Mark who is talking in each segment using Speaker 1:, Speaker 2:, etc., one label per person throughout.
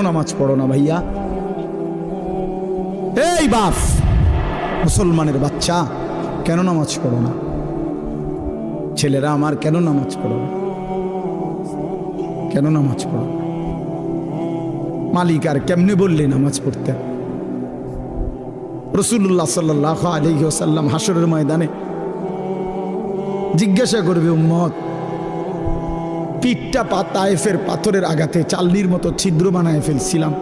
Speaker 1: নামাজ পড়ো না ভাইয়া? এই বাপ, মুসলমানের বাচ্চা, কেন নামাজ পড়ো না? ছেলেরা আমার, কেন নামাজ পড়ো না? কেন নামাজ পড়ো? মালিক আর কেমনে বললে নামাজ পড়তে? রাসূলুল্লাহ সাল্লাল্লাহু আলাইহি ওয়াসাল্লাম হাসরের ময়দানে জিজ্ঞাসা করবে, উম্মত, পিঠটা তায়েফের পাথরের আঘাতে চাল্লির মতো ছিদ্র বানায় ফেলছিলাম,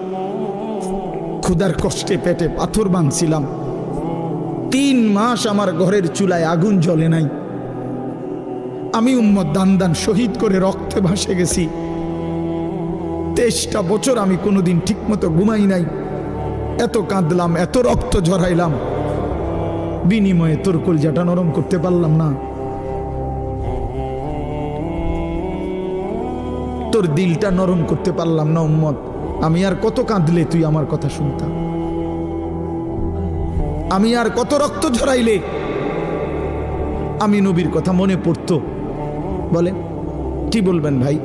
Speaker 1: ক্ষুধার কষ্টে পেটে পাথর বাঁধছিলাম, 3 মাস আমার ঘরের চুলায় আগুন জ্বলে নাই, আমি উম্মত দান দান শহীদ করে রক্তে ভাসে গেছি, 23টা বছর আমি কোনোদিন ঠিকমতো ঘুমাই নাই, এত কাঁদলাম, এত রক্ত ঝরাইলাম, বিনিময়ে তোর কলজাটা নরম করতে পারলাম না, তোর দিলটা নরম করতে পারলাম না উম্মত। আমি আর কত কাঁদলে তুই আমার কথা শুনতাম? আমি আর কত রক্ত ঝরাইলে আমি নবীর কথা মনে পড়তো? বলেন, কি বলবেন ভাই?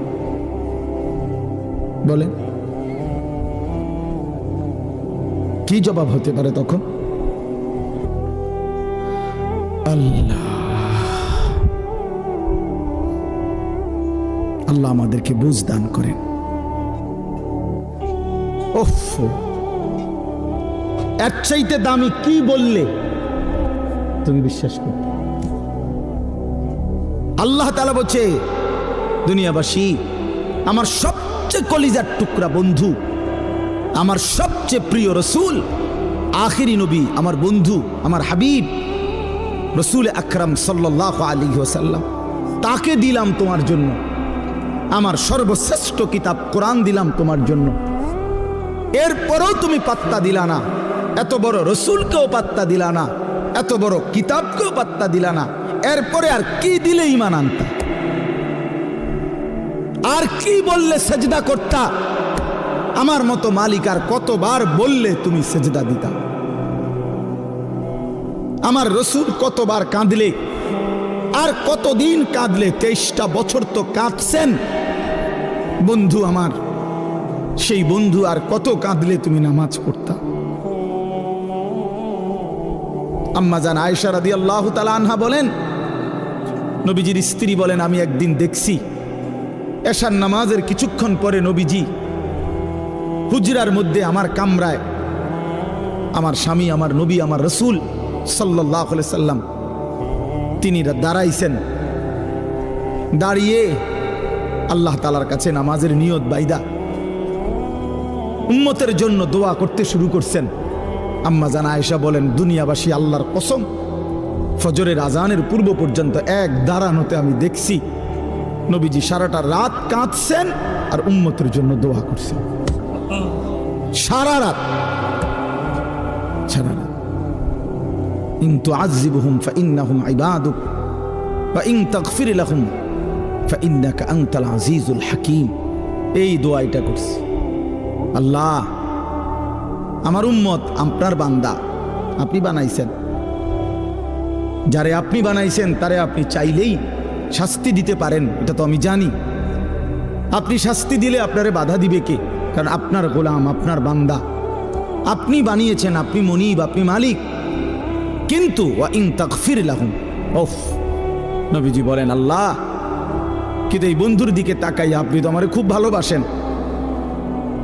Speaker 1: বলেন, কি জবাব হতে পারে তখন? আল্লাহ আল্লাহ আমাদেরকে বুঝ দান করেন। ওফ, এর চাইতে দামি কি বললে তুমি বিশ্বাস করো? আল্লাহ তাআলা বলছে, দুনিয়াবাসী, আমার সবচেয়ে কলিজার টুকরা বন্ধু, আমার সবচেয়ে প্রিয় রসুল, আখিরি নবী, আমার বন্ধু, আমার হাবিব রসুল আকরাম সাল্লাল্লাহু আলাইহি ওয়াসাল্লাম, তাকে দিলাম তোমার জন্য, আমার সর্বশ্রেষ্ঠ কিতাব কোরআন দিলাম তোমার জন্য, এরপরও তুমি পাত্তা দিলা না, এত বড় রসুলকেও পাত্তা দিলা না, এত বড় কিতাবকেও পাত্তা দিলা না, এরপরে আর কি দিলে ঈমান আনতা? আর কি বললে সেজদা করতা? আমার মতো মালিক আর কতবার বললে তুমি সেজদা দিতা? আমার রসুল কতবার কাঁদলে, আর কতদিন কাঁদলে? 23টা বছর তো কাঁদছেন বন্ধু আমার, সেই বন্ধু আর কত কাঁদলে তুমি নামাজ পড়তা? আম্মা জান আয়েশা রাদিয়াল্লাহু তাআলা আনহা বলেন, নবীজির স্ত্রী বলেন, আমি একদিন দেখছি এশার নামাজের কিছুক্ষণ পরে নবীজি হুজরার মধ্যে আমার কামরায়, আমার স্বামী, আমার নবী, আমার রসুল সাল্লাল্লাহু আলাইহি সাল্লাম, তিনি দাঁড়াইছেন, দাঁড়িয়ে আল্লাহ তাআলার কাছে নামাজের নিয়ত বাইদা উম্মতের জন্য দোয়া করতে শুরু করছেন। আম্মা জান আয়েশা বলেন, দুনিয়াবাসী, আল্লাহর কসম, ফজরের আজানের পূর্ব পর্যন্ত এক দাঁড়ানোতে আমি দেখছি নবীজি সারাটা রাত কাঁদছেন আর উম্মতের জন্য দোয়া করছেন। সারা রাত, সারা রাত। ইন তুআযিবহুম ফাইন্নাহুম ইবাদুক ওয়া ইন তাগফির লাহুম ফাইন্নাকা আনতাল আজিজুল হাকীম। এই দোয়াটা করছি, আল্লাহ, আমার উম্মত আপনার বান্দা, আপনি বানাইছেন, যারে আপনি বানাইছেন তারে আপনি চাইলেই শাস্তি দিতে পারেন, এটা তো আমি জানি। আপনি শাস্তি দিলে আপনারে বাধা দিবে কে? কারণ আপনার গোলাম, আপনার বান্দা, আপনি বানিয়েছেন, আপনি মনিব, আপনি মালিক। কিন্তু ওয়া ইন তাগফির লাহুম, ওফ, নবীজি বলেন, আল্লাহ, কিন্তু এই বন্ধুর দিকে তাকাইয়া, আপনি তো আমারে খুব ভালোবাসেন,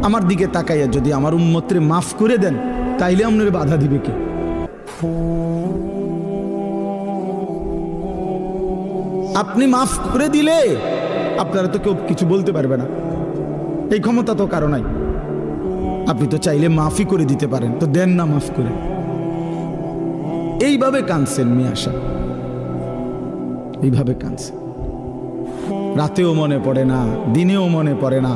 Speaker 1: আমার দিকে তাকাইয়া যদি আমার উম্মতরে মাফ করে দেন, তাইলে আপনার বাধা দিবে কে? আপনি মাফ করে দিলে আপনারা তো কেউ কিছু বলতে পারবে না, এই ক্ষমতা তো কারো নাই। আপনি তো চাইলে মাফই করে দিতে পারেন, তো দেন না মাফ করে। এইভাবে কাঁদছেন মিয়া সাহেব, এইভাবে কাঁদছেন, রাতেও মনে পড়ে না, দিনেও মনে পড়ে না,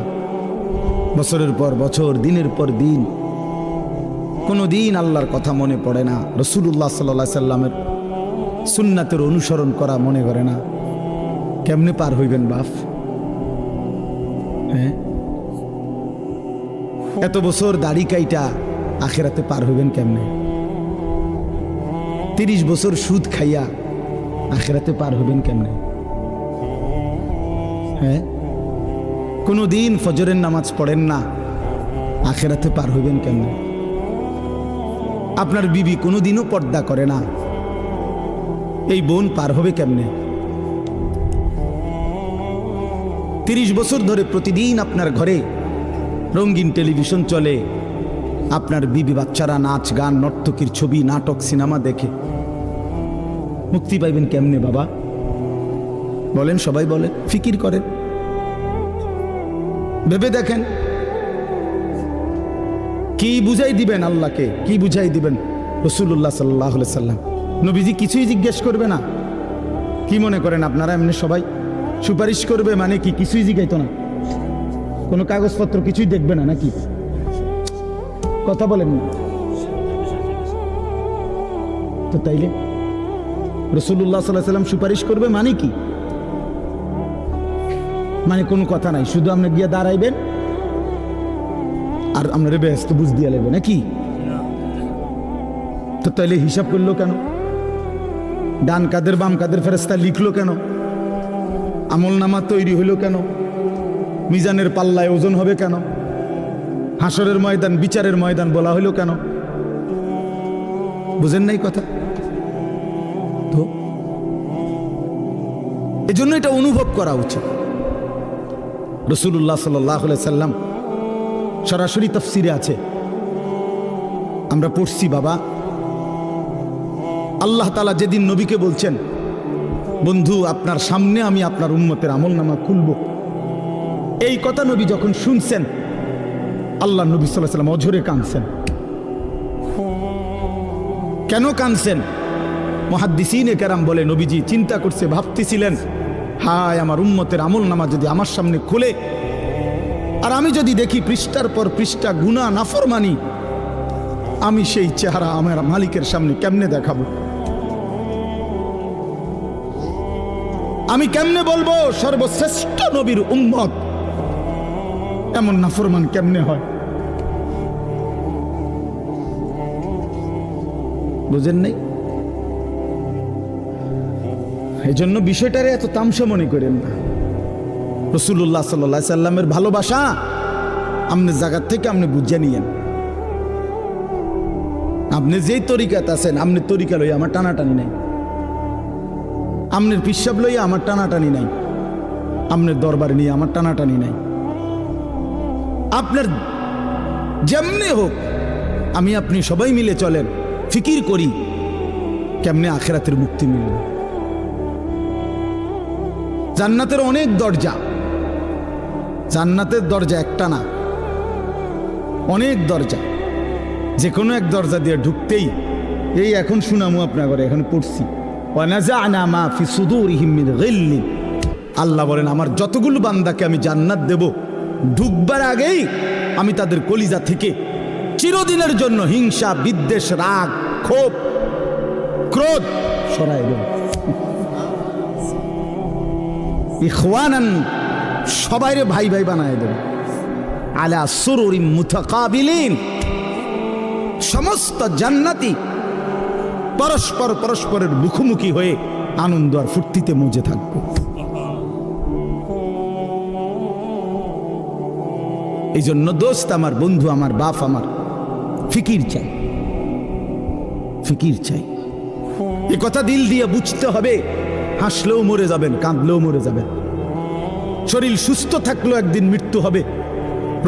Speaker 1: বছরের পর বছর, দিনের পর দিন, কোনো দিন আল্লাহর কথা মনে পড়ে না, রাসূলুল্লাহ সাল্লাল্লাহু আলাইহি সাল্লামের সুন্নাতের অনুসরণ করা মনে করে না। কেমনে পার হইবেন বাপ? হ্যাঁ, এত বছর দাড়ি কাইটা আখিরাতে পার হইবেন কেমনে? 30 বছর সুদ খাইয়া আখিরাতে পার হইবেন কেমনে? হ্যাঁ, কোনো দিন ফজরের নামাজ পড়েন না, আখেরাতে পার হইবেন কেমনে? আপনার বিবি কোনোদিনও পর্দা করে না, এই বোন পার হবে কেমনে? 30 বছর ধরে প্রতিদিন আপনার ঘরে রঙিন টেলিভিশন চলে, আপনার বিবি বাচ্চারা নাচ গান নর্তকীর ছবি নাটক সিনেমা দেখে, মুক্তি পাইবেন কেমনে বাবা? বলেন, সবাই বলেন, ফিকির করেন, ভেবে দেখেন। কি বুঝাই দিবেন আল্লাহকে? কি বুঝাই দিবেন রাসূলুল্লাহ সাল্লাল্লাহু আলাইহি সাল্লাম? নবীজি কিছুই জিজ্ঞেস করবে না? কি মনে করেন আপনারা এমনি সবাই সুপারিশ করবে মানে কি? কিছুই জিজ্ঞাইতো না, কোনো কাগজপত্র কিছুই দেখবে না নাকি? কথা বলেন না তো। তাইলে রাসূলুল্লাহ সাল্লাল্লাহু আলাইহি সাল্লাম সুপারিশ করবে মানে কি? মানে কোনো কথা নাই, শুধু আপনি গিয়ে দাঁড়াইবেন আর আপনারা ব্যস্ত বুঝ দিয়ে লাগবে নাকি? তো তাইলে হিসাব করলো কেন? ডান কাদের বাম কাদের ফেরেশতা লিখলো কেন? আমল নামা তৈরি হইল কেন? মিজানের পাল্লায় ওজন হবে কেন? হাসরের ময়দান বিচারের ময়দান বলা হইল কেন? বুঝেন নাই কথা? তো এজন্য এটা অনুভব করা উচিত। রাসূলুল্লাহ সাল্লাল্লাহু আলাইহি সাল্লাম সরাসরি তাফসিরে আছে, আমরা পড়ছি বাবা। আল্লাহ তাআলা যেদিন নবীকে বলছেন, বন্ধু আপনার সামনে আমি আপনার উম্মতের আমলনামা খুলব, এই কথা নবী যখন শুনছেন, আল্লাহ নবী সাল্লাল্লাহু আলাইহি সাল্লাম অঝরে কাঁদছেন। কেন কাঁদছেন? মুহাদ্দিসিনে কেরাম বলে, নবীজি চিন্তা করছে, ভাবতেছিলেন, হায় আমার উম্মতের আমলনামা যদি আমার সামনে খুলে আর আমি যদি দেখি পৃষ্ঠার পর পৃষ্ঠা গুনাহ নাফরমানি, আমি সেই চেহারা আমার মালিকের সামনে কেমনে দেখাবো? আমি কেমনে বলবো সর্বশ্রেষ্ঠ নবীর উম্মত এমন নাফরমান কেমনে হয়? বুঝেন নাই? এই জন্য বিষয়টারে এত তামসা মনে করেন না। রাসূলুল্লাহ সাল্লাল্লাহু আলাইহি সাল্লামের ভালোবাসা আপনি জায়গা থেকে আপনি বুঝে নিয়েন। আপনি যেই তরিকাতে আছেন, আপনি তরিকা লইয়া আমার টানাটানি নাই, আপনার পিসাব লইয়া আমার টানাটানি নাই, আপনার দরবার নিয়ে আমার টানাটানি নাই। আপনার যেমনি হোক, আমি আপনি সবাই মিলে চলেন, ফিকির করি কেমনে আখিরাতের মুক্তি মিলবে। জান্নাতের অনেক দরজা, জান্নাতের দরজা একটা না, অনেক দরজা। যে কোনো এক দরজা দিয়ে ঢুকতেই, এই এখন শুনামু আপনার ঘরে, এখন পড়ছি, ওয়ানাযা'না মা ফি সুদুরিহিম মিন গিল্লিন। আল্লাহ বলেন, আমার যতগুলো বান্দাকে আমি জান্নাত দেব, ঢুকবার আগেই আমি তাদের কলিজা থেকে চিরদিনের জন্য হিংসা, বিদ্বেষ, রাগ, ক্ষোভ, ক্রোধ সরাই দেব। ইখওয়ানান, সবাইরে ভাই ভাই বানায় দেব। আলা সুরুরিম মুতাকাবিলিন, সমস্ত জান্নাতি পরস্পর পরস্পরের মুখোমুখি হয়ে আনন্দ আর ফুর্তিতে মজে থাকবে। এই জন্য দোস্ত আমার, বন্ধু আমার, বাপ আমার, ফিকির চাই, ফিকির চাই। এ কথা দিল দিয়ে বুঝতে হবে। হাসলেও মরে যাবেন, কাঁদলেও মরে যাবেন, শরীর সুস্থ থাকলেও একদিন মৃত্যু হবে,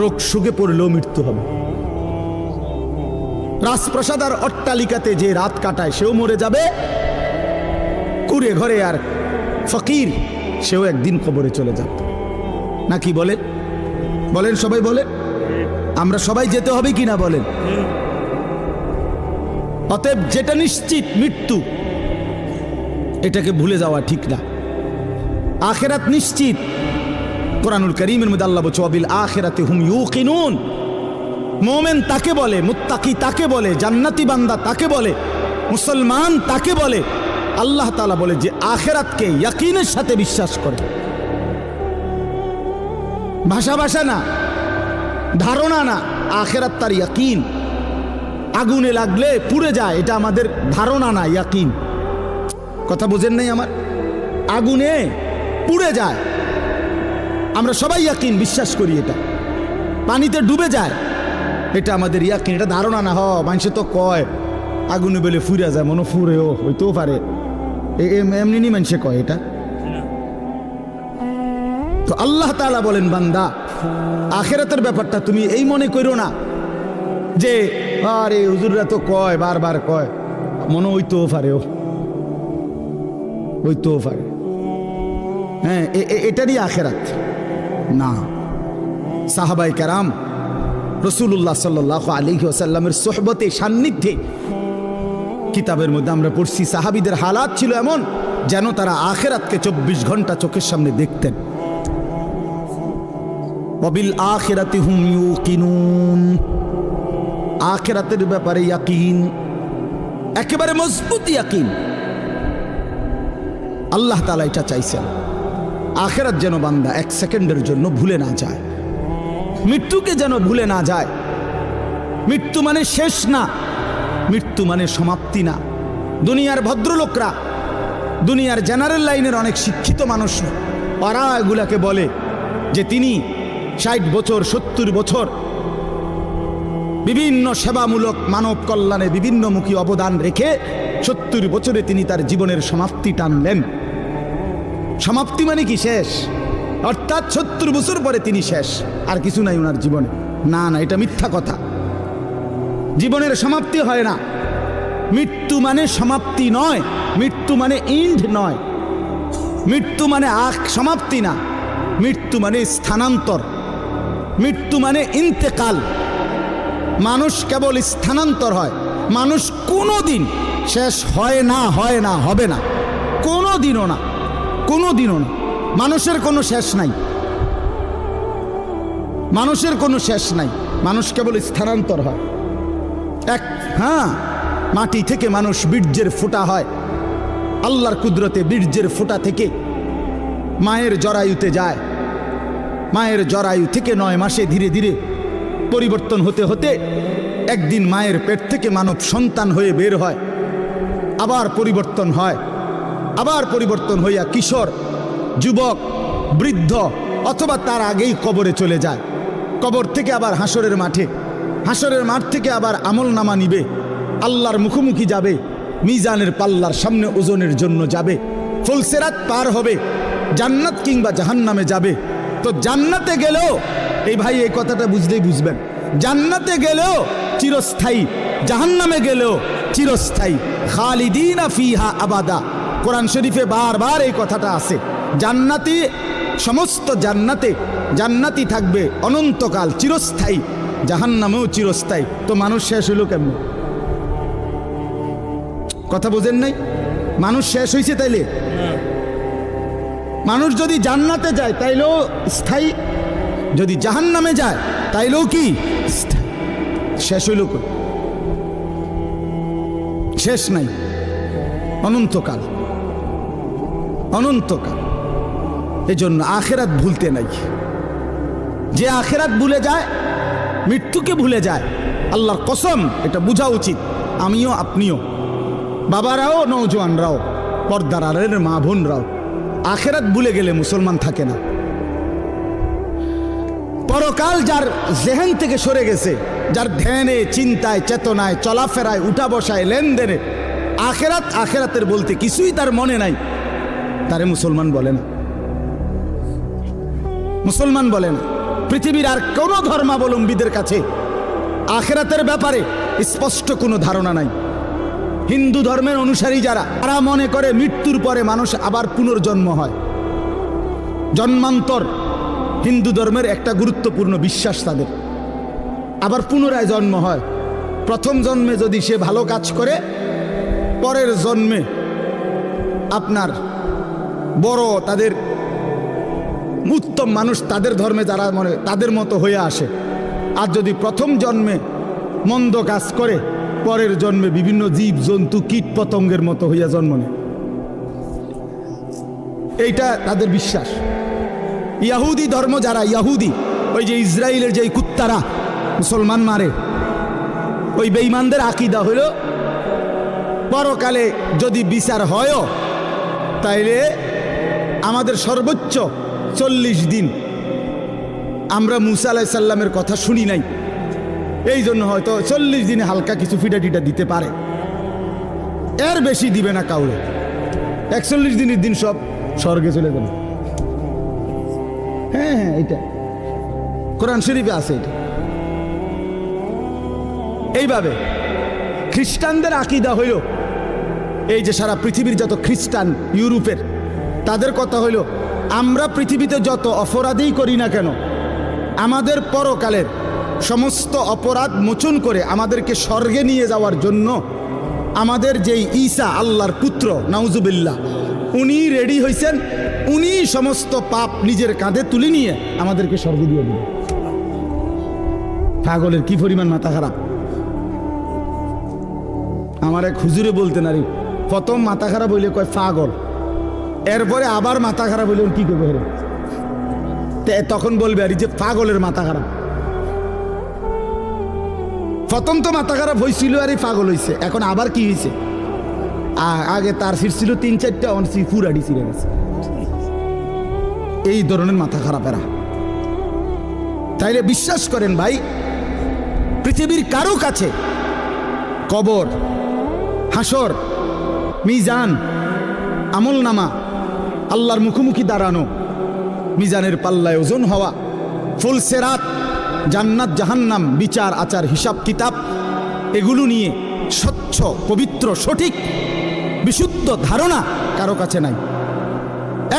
Speaker 1: রোগ শোকে পড়লেও মৃত্যু হবে। রাজপ্রাসাদ আর অট্টালিকাতে যে রাত কাটায় সেও মরে যাবে, কুড়ে ঘরে আর ফকির সেও একদিন কবরে চলে যাবে। নাকি বলেন? বলেন সবাই, বলেন। আমরা সবাই যেতে হবে কিনা বলেন? অতএব যেটা নিশ্চিত মৃত্যু, এটাকে ভুলে যাওয়া ঠিক না। আখিরাত নিশ্চিত। কোরআনুল কারীমের মধ্যে আল্লাহ বলছে, ওয়াবিল আখিরাতি হুম ইউকিনুন। মুমিন তাকে বলে, মুত্তাকি তাকে বলে, জান্নাতি বান্দা তাকে বলে, মুসলমান তাকে বলে। আল্লাহ তাআলা বলে যে আখিরাতকে ইয়াকিনের সাথে বিশ্বাস করে। ভাষা ভাষা না, ধারণা না, আখিরাত তার ইয়াকিন। আগুনে লাগলে পুড়ে যায়, এটা আমাদের ধারণা না, ইয়াকিন। কথা বোঝেন নাই আমার? আগুনে পুড়ে যায়, আমরা সবাই ইয়াকিন বিশ্বাস করি। এটা পানিতে ডুবে যায়, এটা আমাদের ইয়াকিন, এটা ধারণা না। মানুষে তো কয় আগুনে বেলে ফুরা যায়, মনে ফুরেও হইতেও পারে, এমনি নি মানুষে কয় এটা। তো আল্লাহ তাআলা বলেন, বান্দা আখিরাতের ব্যাপারটা তুমি এই মনে করো না যে আরে হুজুররা তো কয়, বারবার কয়, মনে হইতেও পারে, হইতেও পারে, হ্যাঁ এটারই আখিরাত না। সাহাবায়ে কেরাম রাসূলুল্লাহ সাল্লাল্লাহু আলাইহি ওয়াসাল্লামের সোহবতে, সান্নিধ্যে, কিতাবের মধ্যে আমরা পড়ছি সাহাবীদের হালাত ছিল এমন যেন তারা আখিরাতকে 24 ঘন্টা চোখের সামনে দেখতেন। ওয়াবিল আখিরাতি হুম ইউকিনুন, আখিরাতের ব্যাপারে ইয়াকিন, একেবারে মজবুত ইয়াকিন। আল্লাহ তাআলা এটা চাইছেন, আখিরাত যেন বান্দা 1 সেকেন্ডের জন্য ভুলে না যায়, মৃত্যুকে যেন ভুলে না যায়। মৃত্যু মানে শেষ না, মৃত্যু মানে সমাপ্তি না। দুনিয়ার ভদ্রলোকরা, দুনিয়ার জেনারেল লাইনের অনেক শিক্ষিত মানুষ, ওরা এগুলাকে বলে যে তিনি 60 বছর 70 বছর বিভিন্ন সেবামূলক মানব কল্যাণে বিভিন্নমুখী অবদান রেখে 70 বছরে তিনি তার জীবনের সমাপ্তি টানলেন। সমাপ্তি মানে কি? শেষ, অর্থাৎ 70 বছর পরে তিনি শেষ, আর কিছু নাই ওনার জীবনে। না না, এটা মিথ্যা কথা। জীবনের সমাপ্তি হয় না। মৃত্যু মানে সমাপ্তি নয়, মৃত্যু মানে ইন্ড নয়, মৃত্যু মানে সমাপ্তি না, মৃত্যু মানে স্থানান্তর, মৃত্যু মানে ইন্তেকাল। মানুষ কেবল স্থানান্তর হয়, মানুষ কোনোদিন শেষ হয় না, হয় না, হবে না, কোনোদিনও না, কোনোদিনও না। মানুষের কোনো শেষ নাই, মানুষের কোনো শেষ নাই, মানুষ কেবল স্থানান্তর হয়। হ্যাঁ, মাটি থেকে মানুষ বীর্যের ফোঁটা হয়, আল্লাহর কুদরতে বীর্যের ফোঁটা থেকে মায়ের জরায়ুতে যায়, মায়ের জরায়ু থেকে 9 মাসে ধীরে ধীরে পরিবর্তন হতে হতে একদিন মায়ের পেট থেকে মানব সন্তান হয়ে বের হয়, আবার পরিবর্তন হয়, আবার পরিবর্তন হইয়া কিশোর, যুবক, বৃদ্ধ, অথবা তার আগেই কবরে চলে যায়। কবর থেকে আবার হাসরের মাঠে, হাসরের মাঠ থেকে আবার আমলনামা নিবে, আল্লাহর মুখোমুখি যাবে, মিজানের পাল্লার সামনে ওজনের জন্য যাবে, ফুলসিরাত পার হবে, জান্নাত কিংবা জাহান্নামে যাবে। তো জান্নাতে গেলেও, এই ভাই এই কথাটা বুঝলেই বুঝবেন, জান্নাতে গেলেও চিরস্থায়ী, জাহান্নামে গেলেও চিরস্থায়ী। খালিদিনা ফিহা আবাদা, কোরআন শরীফে বারবার এই কথাটা আছে। জান্নাতি, সমস্ত জান্নাতে জান্নাতি থাকবে অনন্তকাল, চিরস্থায়ী, জাহান্নামেও চিরস্থায়ী। তো মানুষ শেষ হইল কেমন? কথা বোঝেন নাই? মানুষ শেষ হয়েছে তাইলে? মানুষ যদি জান্নাতে যায় তাইলেও স্থায়ী, যদি জাহান্নামে যায় তাইলেও কি শেষ হইল? শেষ নাই, অনন্তকাল, অনন্তকাল। এজন্য আখিরাত ভুলতে নাই। যে আখিরাত ভুলে যায়, মৃত্যুকে ভুলে যায়, আল্লাহর কসম, এটা বোঝা উচিত। আমিও, আপনিও, বাবারাও, নওজোয়ানরাও, পর্দার আড়ালের মা বোনরাও, আখিরাত ভুলে গেলে মুসলমান থাকে না। পরকাল যার জেহেন থেকে সরে গেছে, যার ধ্যানে, চিন্তায়, চেতনায়, চলাফেরায়, উঠা বসায়, লেনদেনে আখিরাত, আখিরাতের বলতে কিছুই তার মনে নাই, তারে মুসলমান বলে না, মুসলমান বলে না। পৃথিবীর আর কোনো ধর্মাবলম্বীদের কাছে আখিরাতের ব্যাপারে স্পষ্ট কোনো ধারণা নাই। হিন্দু ধর্মের অনুসারী যারা, তারা মনে করে মৃত্যুর পরে মানুষ আবার পুনর্জন্ম হয়, জন্মান্তর হিন্দু ধর্মের একটা গুরুত্বপূর্ণ বিশ্বাস তাদের। আবার পুনরায় জন্ম হয়। প্রথম জন্মে যদি সে ভালো কাজ করে, পরের জন্মে আপনার বড়, তাদের উত্তম মানুষ, তাদের ধর্মে যারা মনে, তাদের মতো হয়ে আসে। আর যদি প্রথম জন্মে মন্দ কাজ করে, পরের জন্মে বিভিন্ন জীব জন্তু, কীট পতঙ্গের মতো হইয়া জন্ম নেয়। এইটা তাদের বিশ্বাস। ইয়াহুদি ধর্ম যারা, ইয়াহুদি, ওই যে ইসরায়েলের যে কুত্তারা মুসলমান মারে, ওই বেঈমানদের আকীদা হইল পরকালে যদি বিচার হয় তাইলে আমাদের সর্বোচ্চ 40 দিন। আমরা মুসা আলাইহিস সালামের কথা শুনি নাই, এই জন্য হয়তো 40 দিনে হালকা কিছু ফিটা টিটা দিতে পারে, এর বেশি দিবে না কাউরে। 41 দিনের দিন সব স্বর্গে চলে যাবে। হ্যাঁ হ্যাঁ, এটা কোরআন শরীফে আছে এটা। এইভাবে খ্রিস্টানদের আকীদা হইল, এই যে সারা পৃথিবীর যত খ্রিস্টান ইউরোপের, তাদের কথা হইল আমরা পৃথিবীতে যত অপরাধই করি না কেন, আমাদের পরকালের সমস্ত অপরাধ মোচন করে আমাদেরকে স্বর্গে নিয়ে যাওয়ার জন্য আমাদের যেই ঈসা আল্লাহর পুত্র নাউজুবিল্লাহ, উনি রেডি হয়েছেন, উনি সমস্ত পাপ নিজের কাঁধে তুলে নিয়ে আমাদেরকে স্বর্গে দিয়ে দিবেন। পাগলের কি পরিমাণ মাথা খারাপ! আমার এক হুজুরে বলতেন, আরে প্রথম মাথা খারাপ হইলে কয় পাগল, এরপরে আবার মাথা খারাপ হইলে কি করবে হেরে, তখন বলবে আর যে পাগলের মাথা খারাপ। প্রথম তো মাথা খারাপ হয়েছিল আর পাগল হয়েছে, এখন আবার কি হয়েছে? আগে তার ফিরছিল 3-4টা অনসি ফুরাডি ছিঁড়ে গেছে। এই ধরনের মাথা খারাপ এরা। তাইলে বিশ্বাস করেন ভাই, পৃথিবীর কারো কাছে কবর, হাসর, মিজান, আমলনামা, আল্লাহর মুখোমুখি দাঁড়ানো, মিজানের পাল্লায় ওজন হওয়া, ফুলসেরাত, জান্নাত জাহান্নাম, বিচার আচার হিসাব কিতাব, এগুলো নিয়ে স্বচ্ছ পবিত্র সঠিক বিশুদ্ধ ধারণা কারো কাছে নাই।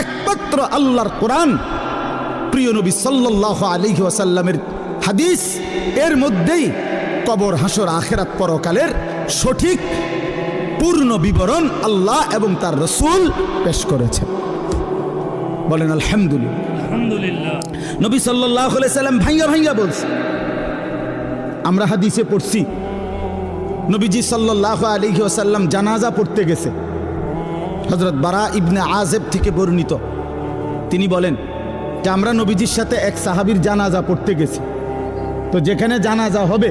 Speaker 1: একমাত্র আল্লাহর কোরআন, প্রিয় নবী সাল্লাল্লাহু আলাইহি ওয়াসাল্লামের হাদিস, এর মধ্যেই কবর, হাসর, আখিরাত, পরকালের সঠিক পূর্ণ বিবরণ আল্লাহ এবং তার রাসূল পেশ করেছে। বলেন আলহামদুলিল্লাহ।
Speaker 2: আলহামদুলিল্লাহ।
Speaker 1: নবী সাল্লাল্লাহু আলাইহি সাল্লাম ভাঙ্গা ভাঙ্গা বলছে। আমরা হাদিসে পড়ছি, নবীজি সাল্লাল্লাহু আলাইহি ওয়াসাল্লাম জানাজা পড়তে গেছে। হযরত বারা ইবনে আযিব থেকে বর্ণিত, তিনি বলেন যে আমরা নবীজির সাথে এক সাহাবীর জানাজা পড়তে গেছি। তো যেখানে জানাজা হবে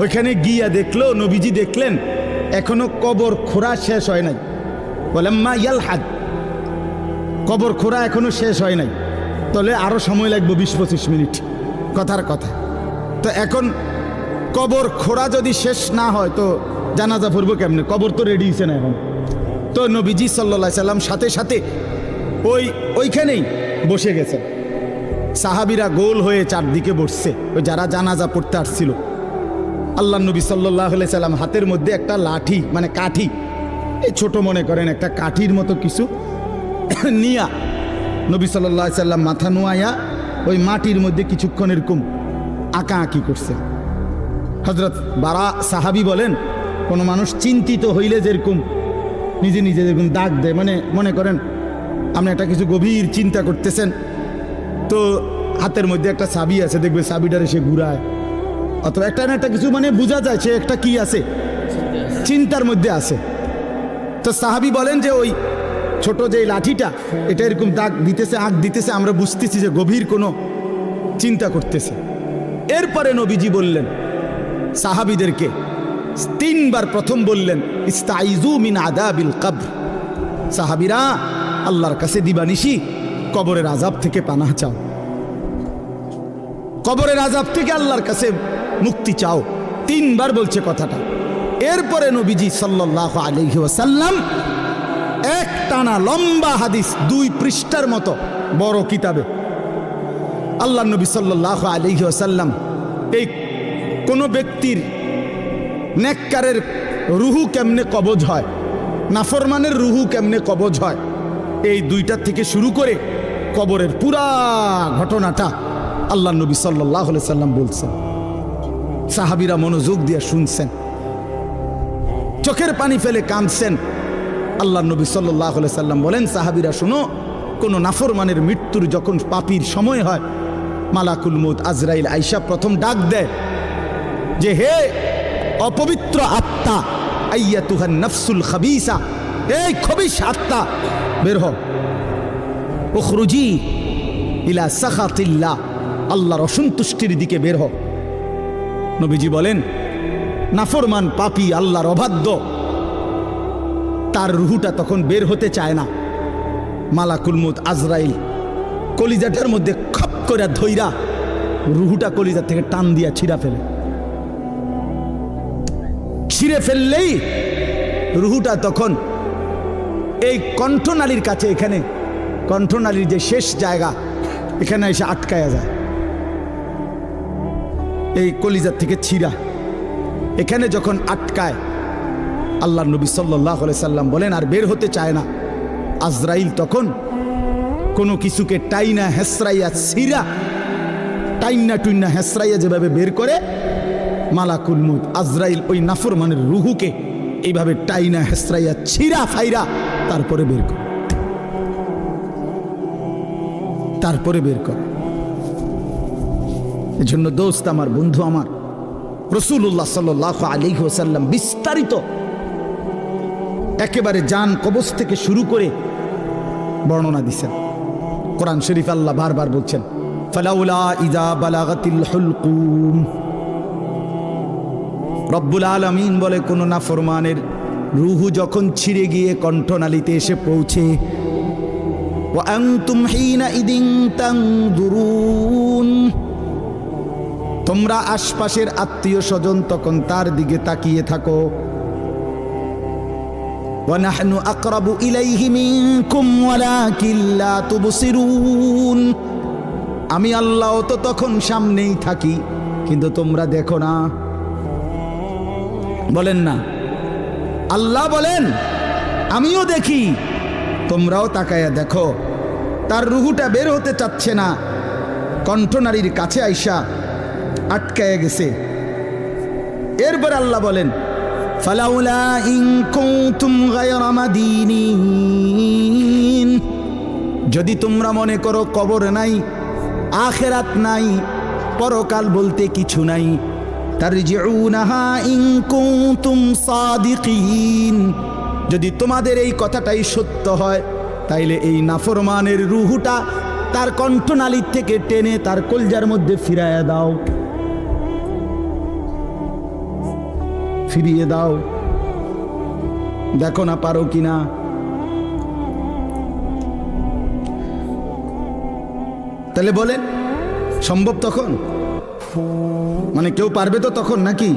Speaker 1: ওইখানে গিয়া দেখলো, নবীজি দেখলেন এখনো কবর খোঁড়া শেষ হয় নাই। ওয়ালাম্মা ইয়ালহাদ, কবর খোঁড়া এখনো শেষ হয় নাই, তাহলে আরো সময় লাগবে 20-25 মিনিট, কথার কথা। তো এখন কবর খোঁড়া যদি শেষ না হয় তো জানাজা পড়বো কেমনে? কবর তো রেডি হয়েছে না এখন। তো নবীজি সাল্লাল্লাহু আলাইহি সাল্লাম সাথে সাথে ওইখানেই বসে গেছে। সাহাবীরা গোল হয়ে চারদিকে বসছে, ওই যারা জানাজা পড়তে আসছিল। আল্লাহ নবী সাল্লাল্লাহু আলাইহি সাল্লাম হাতের মধ্যে একটা লাঠি, মানে কাঠি, এই ছোট মনে করেন একটা কাঠির মতো কিছু নিয়া নবী সাল্লাল্লাহু আলাইহি সাল্লাম মাথা নোয়াইয়া ওই মাটির মধ্যে কিছুক্ষণ এরকম আঁকা আঁকি করছে। হযরত বারা সাহাবী বলেন, কোনো মানুষ চিন্তিত হইলে যেরকম নিজে নিজে যেরকম দাগ দেয়, মানে মনে করেন আপনি একটা কিছু গভীর চিন্তা করতেছেন, তো হাতের মধ্যে একটা চাবি আছে, দেখবে চাবিটারে সে ঘুরায়, অথবা একটা না একটা কিছু, মানে বোঝা যায় সে একটা কি আছে, চিন্তার মধ্যে আছে। তো সাহাবী বলেন যে ওই ছোট যে লাঠিটা, এটা এরকম দাগ দিতেছে, আঁক দিতেছে, আমরা বুঝতেছি যে গভীর কোনো চিন্তা করতেছে। এরপরে নবীজি বললেন সাহাবীদেরকে 3 বার, প্রথম বললেন ইস্তাইজু মিন আযাবিল কবর, সাহাবীরা আল্লাহর কাছে দিবানিশি কবরের আযাব থেকে পানাহ চাও, কবরের আযাব থেকে আল্লাহর কাছে মুক্তি চাও। 3 বার বলছে কথাটা। এরপরে নবীজি সাল্লাল্লাহু আলাইহি ওয়াসাল্লাম এক টানা লম্বা হাদিস, 2 পৃষ্ঠার মতো বড় কিতাবে আল্লাহ নবী সাল্লাল্লাহু আলাইহি ওয়াসাল্লাম এই কোন ব্যক্তির নেককারের রুহু কেমনে কবজ হয়, নাফরমানের রুহু কেমনে কবজ হয়, এই 2টা থেকে শুরু করে কবরের পুরা ঘটনাটা আল্লাহ নবী সাল্লাল্লাহু আলাইহি সাল্লাম বলছেন। সাহাবীরা মনোযোগ দিয়ে শুনছেন, চোখের পানি ফেলে কাঁদছেন। আল্লাহ নবী সাল্লাল্লাহু আলাইহি সাল্লাম বলেন, সাহাবীরা শুনো, কোন নাফরমানের মৃত্যুর যখন পাপীর সময় হয়, মালাকুল মউত আজরাইল আইসা প্রথম ডাক দেয় যে হে অপবিত্র আত্মা, আইয়াতুহান নাফসুল খাবিসা, এই খবিশ আত্মা বের হও, উখরুজি ইলা সাখাতিল্লাহ, আল্লাহর অসন্তুষ্টির দিকে বের হও। নবীজি বলেন, নাফরমান পাপী আল্লাহর অবাধ্য, তার রুহুটা তখন বের হতে চায় না। মালাকুল মউত আজরাইল কলিজাটার মধ্যে খপ করে ধইরা রুহুটা কলিজা থেকে টান দিয়া ছিঁড়া ফেলে। ছিঁড়ে ফেললেই রুহুটা তখন এই কণ্ঠনালীর কাছে, এখানে কণ্ঠনালীর যে শেষ জায়গা, এখানে এসে আটকায়া যায়। এই কলিজার থেকে ছিঁড়া এখানে যখন আটকায়, আল্লাহ নবী সাল্লাল্লাহু আলাইহি সাল্লাম বলেন আর বের হতে চায় না। আজরাইল তখন কোনো কিছুকে টাইনা হেসরাইয়া ছিঁড়া, টাইনা টুইনা হেসরাইয়া যেভাবে বের করে, মালাকুল মউত আজরাইল ওই নাফরমানের রুহুকে এইভাবে টাইনা হেসরাইয়া ছিঁড়া ফাইরা তারপরে বের করে, তারপরে বের করে। এজন্য দোস্ত আমার, বন্ধু আমার, রাসূলুল্লাহ সাল্লাল্লাহু আলাইহি ওয়াসাল্লাম বিস্তারিত একেবারে জান কবজ থেকে শুরু করে বর্ণনা দিচ্ছেন। কোরআন শরীফ আল্লাহ বারবার বলছেন, ফালাউলা ইযা বালাগাতিল হুলকুম। রব্বুল আলামিন বলে, কোন নাফরমানের রুহু যখন ছিঁড়ে গিয়ে কণ্ঠনালীতে এসে পৌঁছে, ওয়া আনতুম হিনা ইদিন তানজুরুন, তোমরা আশপাশের আত্মীয় স্বজন তখন তার দিকে তাকিয়ে থাকো। ওয়া নাহনু আকরাবু ইলাইহি মিনকুম ওয়ালাকিন লা তুবসিরুন, আমি আল্লাহ তো তখন সামনেই থাকি, কিন্তু তোমরা দেখো না। বলেন না, আল্লাহ বলেন আমিও দেখি, তোমরাও তাকায়া দেখো। তার রুহুটা বের হতে চাচ্ছে না, কণ্ঠনালীর কাছে আইসা আটকায় গেছে। এরপর আল্লাহ বলেন, ফালাউলা ইন কুনতুম গায়রা মাদিনিন, যদি তোমরা মনে করো কবর নাই, আখিরাত নাই, পরকাল বলতে কিছু নাই, তারজিউনাহা ইন কুনতুম সাদিকিন, যদি তোমাদের এই কথাটাই সত্য হয়, তাইলে এই নাফরমানের রুহুটা তার কণ্ঠনালীর থেকে টেনে তার কলজার মধ্যে ফিরাইয়া দাও, ফিরিয়ে দাও। দেখো না পারো কিনা। তাহলে বলেন সম্ভব তখন? মানে কেউ পারবে তো তখন নাকি?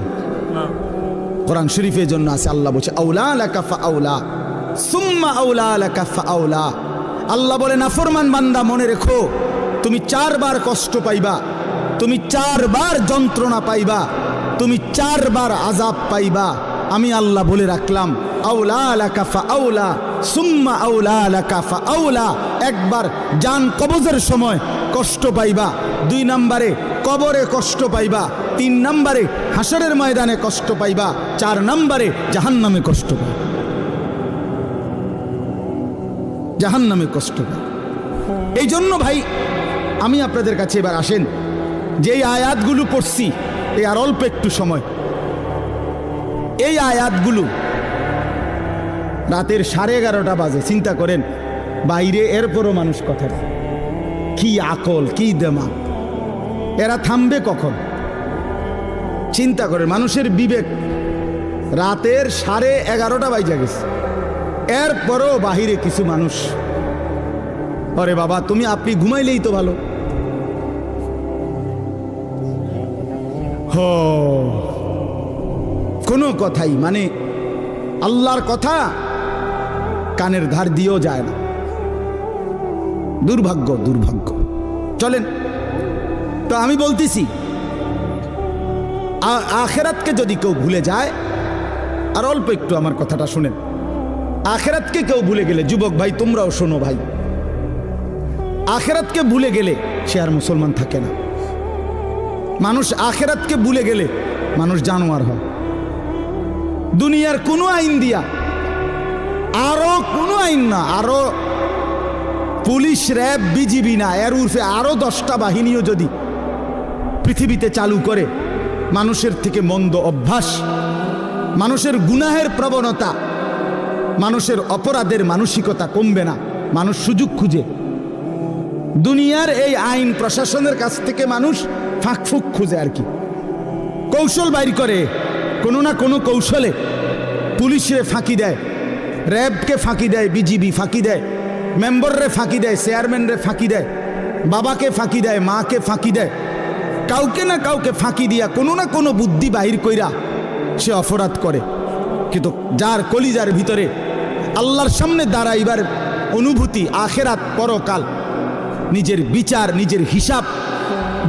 Speaker 1: কোরআন শরীফের জন্য আছে, আল্লাহ বলছে আউলা লাকা ফাআউলা সুম্মা আউলা লাকা ফাআউলা। আল্লাহ বলে, নাফরমান বান্দা মনে রেখো, তুমি 4 বার কষ্ট পাইবা, তুমি 4 বার যন্ত্রণা পাইবা, তুমি 4 বার আযাব পাইবা। আমি আল্লাহ বলে রাখলাম, আউলা লাকা ফাআউলা সুম্মা আউলা লাকা ফাআউলা। একবার জান কবজের সময় কষ্ট পাইবা, 2 নম্বরে কবরে কষ্ট পাইবা, 3 নম্বরে হাসরের ময়দানে কষ্ট পাইবা, 4 নম্বরে জাহান্নামে কষ্ট পাইবা, জাহান্নামে কষ্ট পাইবা। এই জন্য ভাই আমি আপনাদের কাছে এবার আসেন, যে এই আয়াতগুলো পড়ছি, এই আর অল্প একটু সময়, এই আয়াতগুলো রাতের 11:30 বাজে, চিন্তা করেন বাইরে, এরপরও মানুষ কথা, কি আকল, কি দেমাগ, এরা থামবে কখন? চিন্তা করেন, মানুষের বিবেক রাতের 11:30 বাজে গেছে, এরপরও বাহিরে কিছু মানুষ, আরে বাবা আপনি ঘুমাইলেই তো ভালো। কোনো কথাই মানে আল্লাহর কথা কানের ধার দিয়েও যায় না। দুর্ভাগ্য, দুর্ভাগ্য। চলেন তো আমি বলতেছি, আখেরাতকে যদি কেউ ভুলে যায়, আর অল্প একটু আমার কথাটা শুনেন, আখেরাতকে কেউ ভুলে গেলে, যুবক ভাই তোমরাও শোনো ভাই, আখেরাতকে ভুলে গেলে সে আর মুসলমান থাকে না। মানুষ আখেরাতকে ভুলে গেলে মানুষ জানোয়ার হয়। দুনিয়ার কোনো আইন দিয়া, আরো কোনো আইন না, আরো পুলিশ, র্যাব, বিজিবি না, এর উর্ফে আরো 10টা বাহিনীও যদি পৃথিবীতে চালু করে, মানুষের থেকে মন্দ অভ্যাস, মানুষের গুনাহের প্রবণতা, মানুষের অপরাধের মানসিকতা কমবে না। মানুষ সুযোগ খুঁজে, দুনিয়ার এই আইন প্রশাসনের কাছ থেকে মানুষ ফাঁকফুক খুঁজে, আর কি কৌশল বাইর করে, কোনো না কোনো কৌশলে পুলিশে ফাঁকি দেয়, র্যাবকে ফাঁকি দেয়, বিজিবি ফাঁকি দেয়, মেম্বাররে ফাঁকি দেয়, চেয়ারম্যানরে ফাঁকি দেয়, বাবাকে ফাঁকি দেয়, মাকে ফাঁকি দেয়, কাউকে না কাউকে ফাঁকি দিয়া কোনো না কোনো বুদ্ধি বাহির কইরা সে অপরাধ করে। কিন্তু যার কলিজার ভিতরে আল্লাহর সামনে দাঁড়াইবার অনুভূতি, আখেরাত, পরকাল, নিজের বিচার, নিজের হিসাব,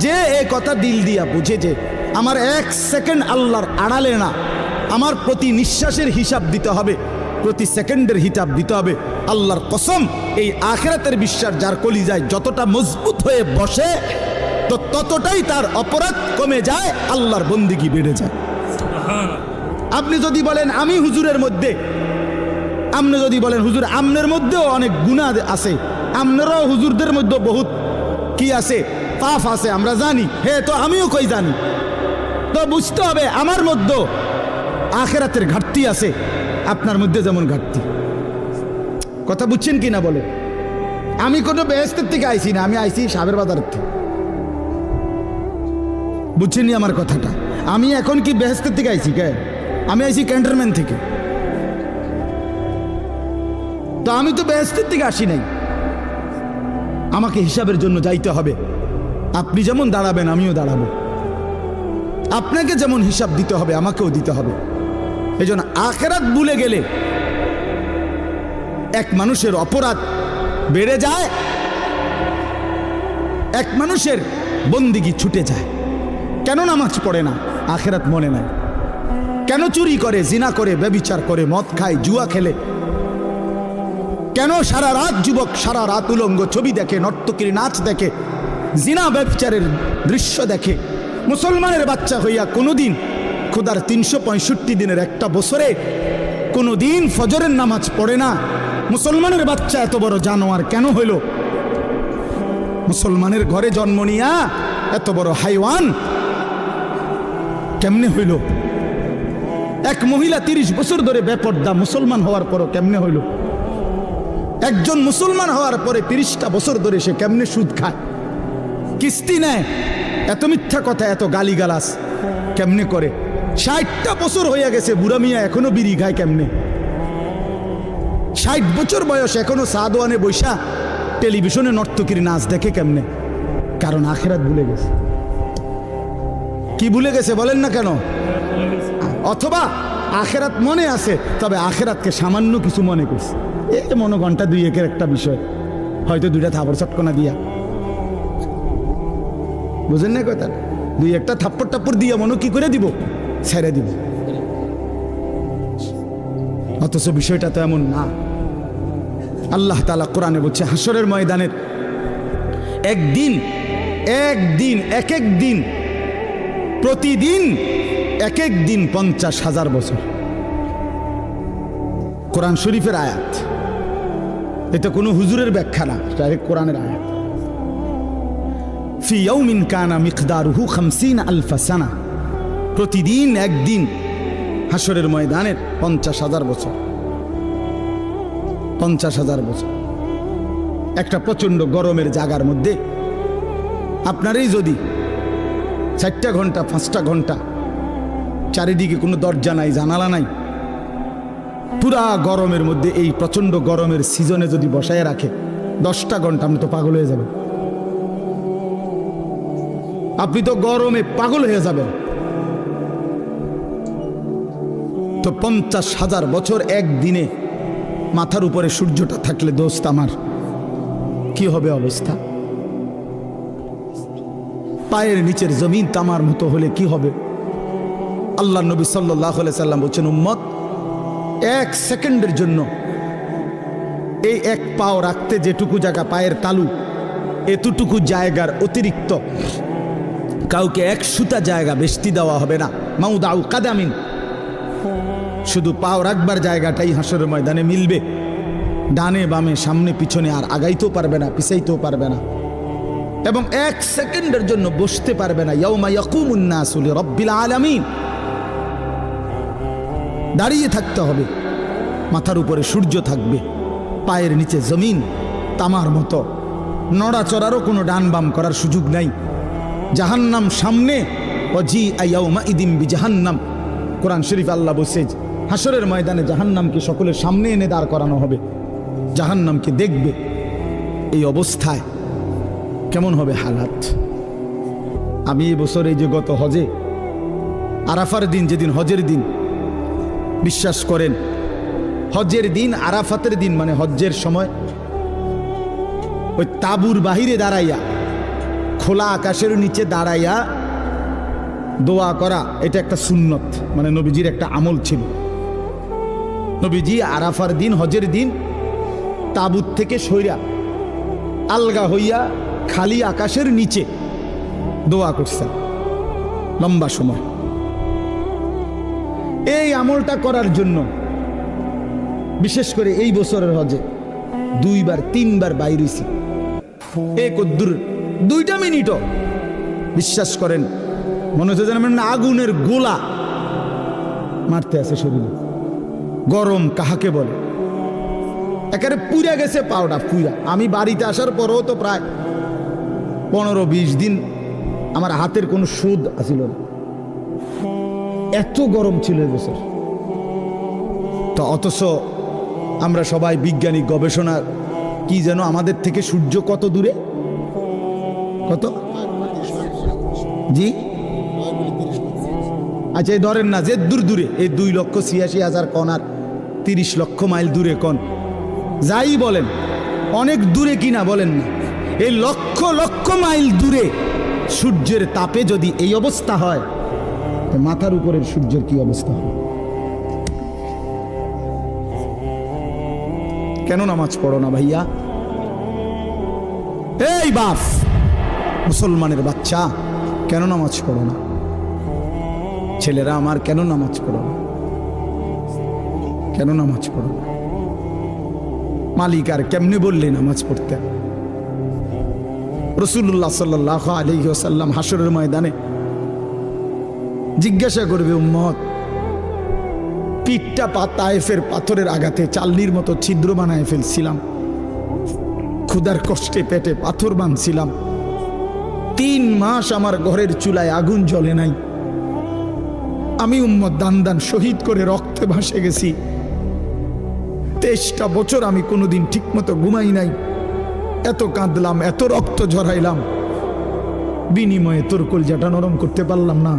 Speaker 1: যে এ কথা দিল দিয়া বুঝে যে আমার 1 সেকেন্ড আল্লাহর আড়ালে না, আমার প্রতি নিঃশ্বাসের হিসাব দিতে হবে, প্রতি সেকেন্ডের হিসাব দিতে হবে, আল্লাহর কসম এই আখেরাতের বিশ্বাস যার কলিজায় যতটা মজবুত হয়ে বসে তো ততটাই তার অপরাধ কমে যায়, আল্লাহর বন্দেগী বেড়ে যায়। আপনি যদি বলেন আমি হুজুরের মধ্যে, আপনি যদি বলেন হুজুর আমনের মধ্যেও অনেক গুনাহ আছে, আপনারাও হুজুরদের মধ্যে বহুত কি আছে, পাপ আছে, আমরা জানি, হে তো আমিও কই জানি, তো বুঝতে হবে আমার মধ্যে আখেরাতের ঘাটতি আছে, আপনার মধ্যে যেমন ঘাটতি। কথা বুঝছেন কি না বলে? আমি কোনো বেহেশতের থেকে আইছি না, আমি আইছি সাবের বাজারের থেকে। বুঝছেন আমার কথাটা? আমি এখন কি বেহেশতের থেকে আইছি? কে? আমি আইছি ক্যান্টনমেন্ট থেকে। তো আমি তো বেহেশতের থেকে আসি নাই, আমাকে হিসাবের জন্য যাইতে হবে। আপনি যেমন দাঁড়াবেন আমিও দাঁড়াবো, আপনাকে যেমন হিসাব দিতে হবে আমাকেও দিতে হবে। এই জন্য আখেরাত ভুলে গেলে এক মানুষের অপরাধ বেড়ে যায়, এক মানুষের বন্দিগি ছুটে যায়। কেন নামাজ পড়ে না? আখেরাত মনে নাই। কেন চুরি করে, জিনা করে, ব্যভিচার করে, মদ খায়, জুয়া খেলে? কেন সারা রাত যুবক সারা রাত উলঙ্গ ছবি দেখে, নর্তকীর নাচ দেখে, জিনা ব্যভিচারের দৃশ্য দেখে? মুসলমানের বাচ্চা হইয়া কোনোদিন খোদার 365 দিনের একটা বছরে কোনোদিন ফজরের নামাজ পড়ে না। মুসলমানের বাচ্চা এত বড় জানোয়ার কেন হইল? মুসলমানের ঘরে জন্ম নিয়া এত বড় হাইওয়ান কেমনে হইল? এক মহিলা 30 বছর ধরে বেপর্দা, মুসলমান হওয়ার পরও কেমনে হইল? একজন মুসলমান হওয়ার পরে 30টা বছর ধরে সে কেমনে সুদ খায়, কিস্তি নেয়, এত মিথ্যা কথা, এত গালিগালাজ কেমনে করে? 60টা বছর হইয়া গেছে, বুড়া মিয়া এখনো বিড়ি খায় কেমনে? 60 বছর বয়স এখনো সাদওয়ানে বৈশা টেলিভিশনে নর্তকীর নাচ দেখে কেমনে? কারণ আখেরাত ভুলে গেছে। কি ভুলে গেছে বলেন না কেন? অথবা আখেরাত মনে আছে, তবে আখেরাতকে সামান্য কিছু মনে করছে। এ মনে ঘন্টা 2-1 একটা বিষয়, হয়তো 2টা থাপড় চটকনা দিয়া, বুঝেন না কথা, 2-একটা থাপ্পড় টাপ্পড় দিয়া মনে কি করে দিব, ছেড়ে দিব। অথচ বিষয়টা তো এমন না। আল্লাহ তাআলা কোরআনে বলছে হাসরের ময়দানের একদিন এক এক দিন, প্রতিদিন এক এক দিন 50,000 বছর। কোরআন শরীফের আয়াত, এটা কোনো হুজুরের ব্যাখ্যা না, ডাইরেক্ট কোরআনের আয়াত। ফি ইয়াউমিন কানা মিকদারুহু 50,000 সানা, প্রতিদিন একদিন হাসরের ময়দানের 50,000 বছর। 50,000 বছর একটা প্রচন্ড গরমের জায়গার মধ্যে আপনারই যদি 4টা ঘন্টা 5টা ঘন্টা, চারিদিকে কোনো দরজা নাই, জানালা নাই, পুরা গরমের মধ্যে এই প্রচন্ড গরমের সিজনে যদি বসায় রাখে 10টা ঘন্টা, আপনি তো পাগল হয়ে যাবেন। আপনি তো গরমে পাগল হয়ে যাবেন। তো 50,000 বছর একদিনে মাথার উপরে সূর্যটা থাকলে দোস্ত আমার কি হবে অবস্থা? পায়ের নিচের জমিন তামার মতো হলে কি হবে? আল্লাহ নবী সাল্লাল্লাহু আলাইহি সাল্লাম বলছেন, উম্মত 1 সেকেন্ডের জন্য এই এক পাও রাখতে যেটুকু জায়গা, পায়ের তালু, এতটুকু জায়গার অতিরিক্ত কাউকে 1 সুতা জায়গা বেশি দেওয়া হবে না। মাউদাউ কাদামিন, শুধু পাও রাখবার জায়গাটাই হাসরের ময়দানে মিলবে। ডানে বামে সামনে পিছনে আর আগাইতেও পারবে না, পিছাইতেও পারবে না, এবং 1 সেকেন্ডের জন্য বসতে পারবে না। ইয়াউমা ইয়াকুমুন নাসু লিরাব্বিল আলামিন, দাঁড়িয়ে থাকতে হবে। মাথার উপরে সূর্য থাকবে, পায়ের নিচে জমিন তামার মতো, নড়াচড়ারও কোনো ডান বাম করার সুযোগ নাই। জাহান্নাম সামনে, ওয়াজি ইয়াউমা ইদিম বিজাহান্নাম, কোরআন শরীফ আল্লাহ বলছে হাসরের ময়দানে জাহান্নামকে সকলের সামনে এনে দাঁড় করানো হবে, জাহান্নামকে দেখবে। এই অবস্থায় কেমন হবে হালাত? আমি এই বছর এই যে গত হজে আরাফার দিন, যেদিন হজের দিন, বিশ্বাস করেন হজ্জের দিন, আরাফাতের দিন মানে হজ্জের সময় ওই তাবুর বাহিরে দাঁড়াইয়া, খোলা আকাশের নিচে দাঁড়াইয়া দোয়া করা, এটা একটা সুন্নত, মানে নবীজির একটা আমল ছিল। নবীজি আরাফার দিন, হজের দিন তাবুত থেকে সইরা আলগা হইয়া খালি আকাশের নিচে দোয়া করছেন লম্বা সময়। এই আমলটা করার জন্য বিশেষ করে এই বছরের হজে 2-3 বাইর হইছি। কদ্দুর 2 মিনিটও বিশ্বাস করেন মনে হচ্ছে যেন আগুনের গোলা মারতে আছে শরীরে। গরম কাহাকে বলে, একেবারে পুড়ে গেছে পাউডার পুরা। আমি বাড়িতে আসার পরেও তো প্রায় 15-20 দিন আমার হাতের কোনো সুদ আসিল না, এত গরম ছিল এবছর। তো অথচ আমরা সবাই বিজ্ঞানিক গবেষণা কি যেন আমাদের থেকে সূর্য কত দূরে, কত জি আচ্ছা এই ধরেন না যে দূর দূরে, এই 2,86,000 কণ আর 30 লক্ষ মাইল দূরে কণ, যাই বলেন অনেক দূরে কিনা বলেন না, এই লক্ষ লক্ষ মাইল দূরে সূর্যের তাপে যদি এই অবস্থা হয়, মাথার উপরের সূর্যের কি অবস্থা হবে? কেন নামাজ পড়ো না ভাইয়া? এই বাপ মুসলমানের বাচ্চা, কেন নামাজ পড়ো না? ছেলেরা আমার, কেন নামাজ পড়ো না? কেন নামাজ পড়ো না? মালিক আর কেমনে বললে নামাজ পড়তে? রাসূলুল্লাহ সাল্লাল্লাহু আলাইহি ওয়াসাল্লাম হাসরের ময়দানে জিজ্ঞাসা করবে, উম্মত পিঠটা তায়েফের পাথরের আঘাতে চাল্লির মতো ছিদ্র বানায় ফেলছিলাম, ক্ষুধার কষ্টে পেটে পাথর বাঁধছিলাম, 3 মাস আমার ঘরের চুলায় আগুন জ্বলে নাই, আমি উম্মত দান দান শহীদ করে রক্তে ভাসে গেছি, 23টা বছর আমি কোনোদিন ঠিক মতো ঘুমাই নাই, এত কাঁদলাম, এত রক্ত ঝরাইলাম, বিনিময়ে তোর কলজাটা নরম করতে পারলাম না।